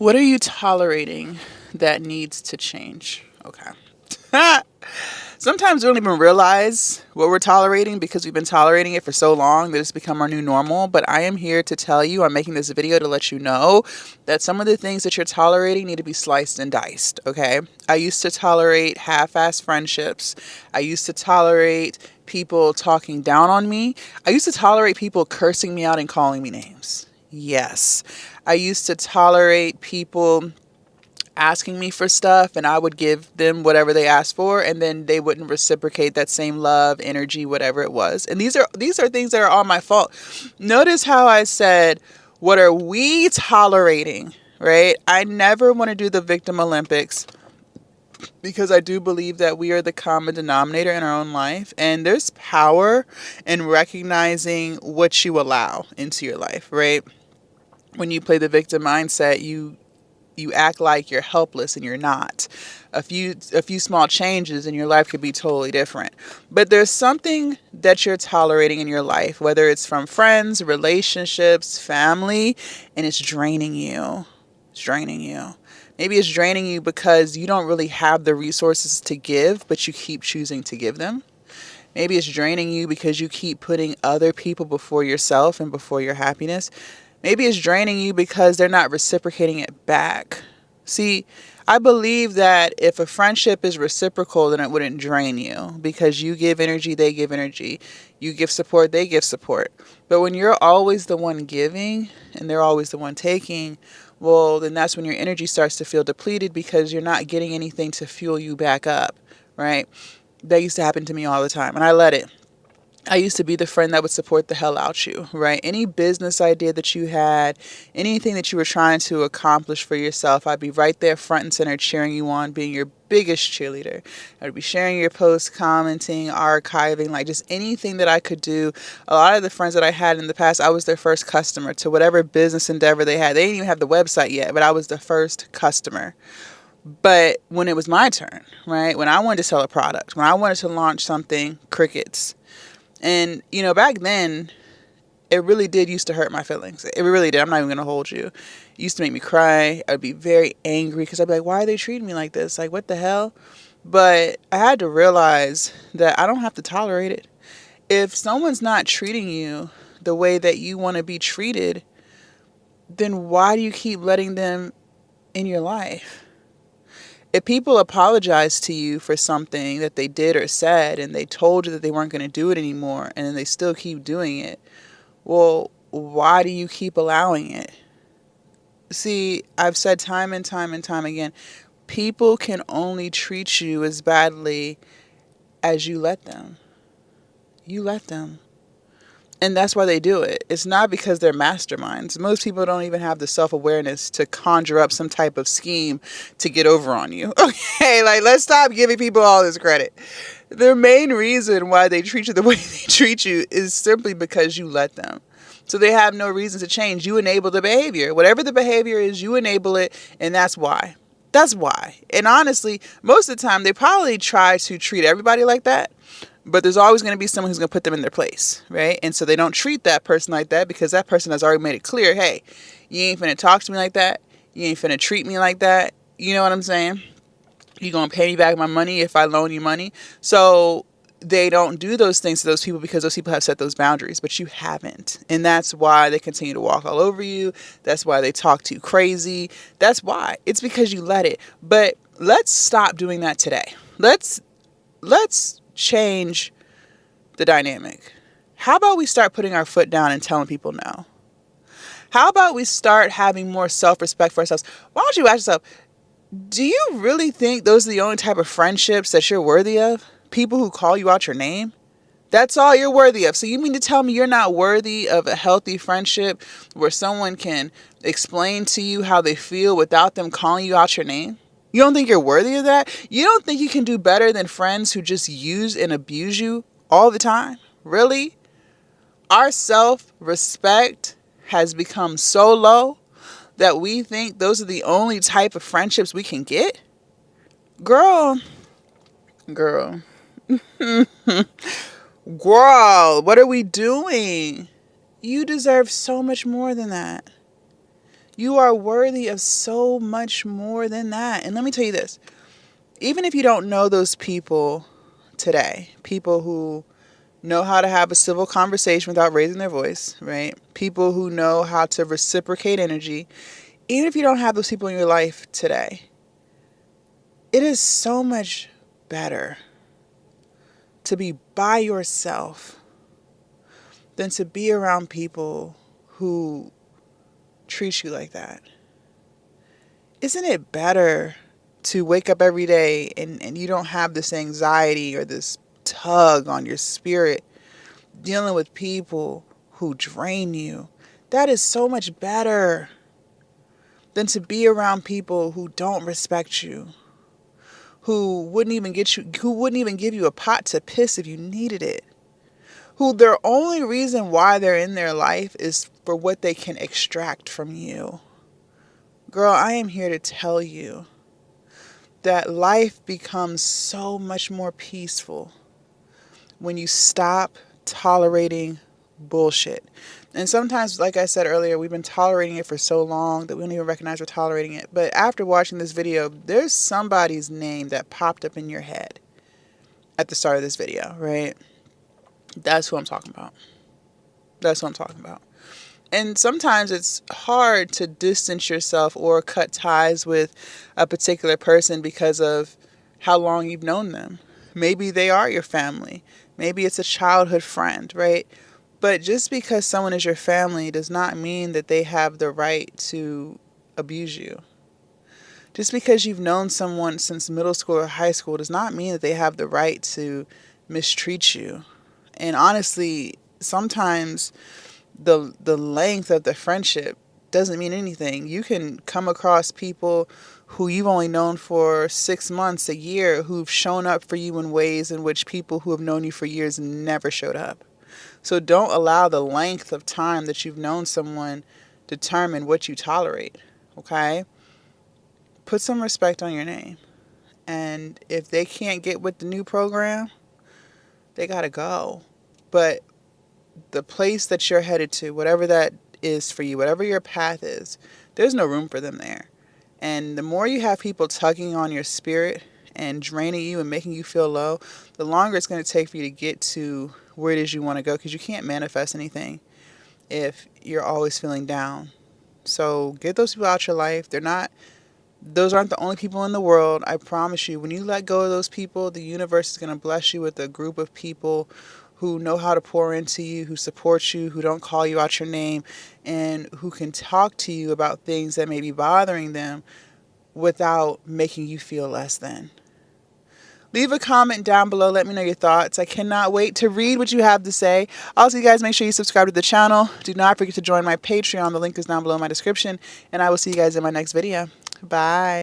What are you tolerating that needs to change? Okay. Sometimes we don't even realize what we're tolerating because we've been tolerating it for so long that it's become our new normal. But I am here to tell you, I'm making this video to let you know that some of the things that you're tolerating need to be sliced and diced, okay? I used to tolerate half-assed friendships. I used to tolerate people talking down on me. I used to tolerate people cursing me out and calling me names. Yes. I used to tolerate people asking me for stuff and I would give them whatever they asked for, and then they wouldn't reciprocate that same love, energy, whatever it was. And these are things that are all my fault. Notice how I said, what are we tolerating, right? I never want to do the victim Olympics because I do believe that we are the common denominator in our own life, and there's power in recognizing what you allow into your life, right? When you play the victim mindset, you act like you're helpless and you're not. A few small changes in your life could be totally different. But there's something that you're tolerating in your life, whether it's from friends, relationships, family, and it's draining you. It's draining you. Maybe it's draining you because you don't really have the resources to give, but you keep choosing to give them. Maybe it's draining you because you keep putting other people before yourself and before your happiness. Maybe it's draining you because they're not reciprocating it back. See, I believe that if a friendship is reciprocal, then it wouldn't drain you because you give energy, they give energy. You give support, they give support. But when you're always the one giving and they're always the one taking, well, then that's when your energy starts to feel depleted because you're not getting anything to fuel you back up, right? That used to happen to me all the time, and I let it. I used to be the friend that would support the hell out you, right? Any business idea that you had, anything that you were trying to accomplish for yourself, I'd be right there front and center cheering you on, being your biggest cheerleader. I'd be sharing your posts, commenting, archiving, like just anything that I could do. A lot of the friends that I had in the past, I was their first customer to whatever business endeavor they had. They didn't even have the website yet, but I was the first customer. But when it was my turn, right? When I wanted to sell a product, when I wanted to launch something, crickets. And, back then, it really did used to hurt my feelings. It really did. I'm not even going to hold you. It used to make me cry. I'd be very angry because I'd be like, why are they treating me like this? Like, what the hell? But I had to realize that I don't have to tolerate it. If someone's not treating you the way that you want to be treated, then why do you keep letting them in your life? If people apologize to you for something that they did or said and they told you that they weren't going to do it anymore and then they still keep doing it, well, why do you keep allowing it? See, I've said time and time and time again, people can only treat you as badly as you let them. You let them. And that's why they do it. It's not because they're masterminds. Most people don't even have the self-awareness to conjure up some type of scheme to get over on you. Okay, like let's stop giving people all this credit. The main reason why they treat you the way they treat you is simply because you let them. So they have no reason to change. You enable the behavior. Whatever the behavior is, you enable it, and that's why. That's why. And honestly, most of the time, they probably try to treat everybody like that. But there's always going to be someone who's going to put them in their place, right? And so they don't treat that person like that because that person has already made it clear, hey, you ain't finna talk to me like that. You ain't finna treat me like that. You know what I'm saying? You going to pay me back my money if I loan you money. So they don't do those things to those people because those people have set those boundaries, but you haven't. And that's why they continue to walk all over you. That's why they talk to you crazy. That's why. It's because you let it. But let's stop doing that today. Let's change the dynamic. How about we start putting our foot down and telling people no? How about we start having more self-respect for ourselves? Why don't you ask yourself, do you really think those are the only type of friendships that you're worthy of? People who call you out your name? That's all you're worthy of. So you mean to tell me you're not worthy of a healthy friendship where someone can explain to you how they feel without them calling you out your name? You don't think you're worthy of that? You don't think you can do better than friends who just use and abuse you all the time? Really? Our self-respect has become so low that we think those are the only type of friendships we can get? Girl. Girl, what are we doing? You deserve so much more than that. You are worthy of so much more than that. And let me tell you this, even if you don't know those people today, people who know how to have a civil conversation without raising their voice, right? People who know how to reciprocate energy, even if you don't have those people in your life today, it is so much better to be by yourself than to be around people who treat you like that. Isn't it better to wake up every day and you don't have this anxiety or this tug on your spirit dealing with people who drain you? That is so much better than to be around people who don't respect you, who wouldn't even give you a pot to piss if you needed it, who their only reason why they're in their life is for what they can extract from you. Girl, I am here to tell you that life becomes so much more peaceful when you stop tolerating bullshit. And sometimes, like I said earlier, we've been tolerating it for so long that we don't even recognize we're tolerating it. But after watching this video, there's somebody's name that popped up in your head at the start of this video, right? That's who I'm talking about. That's what I'm talking about. And sometimes it's hard to distance yourself or cut ties with a particular person because of how long you've known them. Maybe they are your family. Maybe it's a childhood friend, right? But just because someone is your family does not mean that they have the right to abuse you. Just because you've known someone since middle school or high school does not mean that they have the right to mistreat you. And honestly, sometimes the length of the friendship doesn't mean anything. You can come across people who you've only known for 6 months, a year, who've shown up for you in ways in which people who have known you for years never showed up. So don't allow the length of time that you've known someone determine what you tolerate, okay? Put some respect on your name. And if they can't get with the new program, they gotta go. But the place that you're headed to, whatever that is for you, whatever your path is, there's no room for them there. And the more you have people tugging on your spirit and draining you and making you feel low, the longer it's going to take for you to get to where it is you want to go, because you can't manifest anything if you're always feeling down. So get those people out your life. Those aren't the only people in the world. I promise you, when you let go of those people, the universe is going to bless you with a group of people who know how to pour into you, who support you, who don't call you out your name, and who can talk to you about things that may be bothering them without making you feel less than. Leave a comment down below. Let me know your thoughts. I cannot wait to read what you have to say. Also, you guys, make sure you subscribe to the channel. Do not forget to join my Patreon. The link is down below in my description. And I will see you guys in my next video. Bye.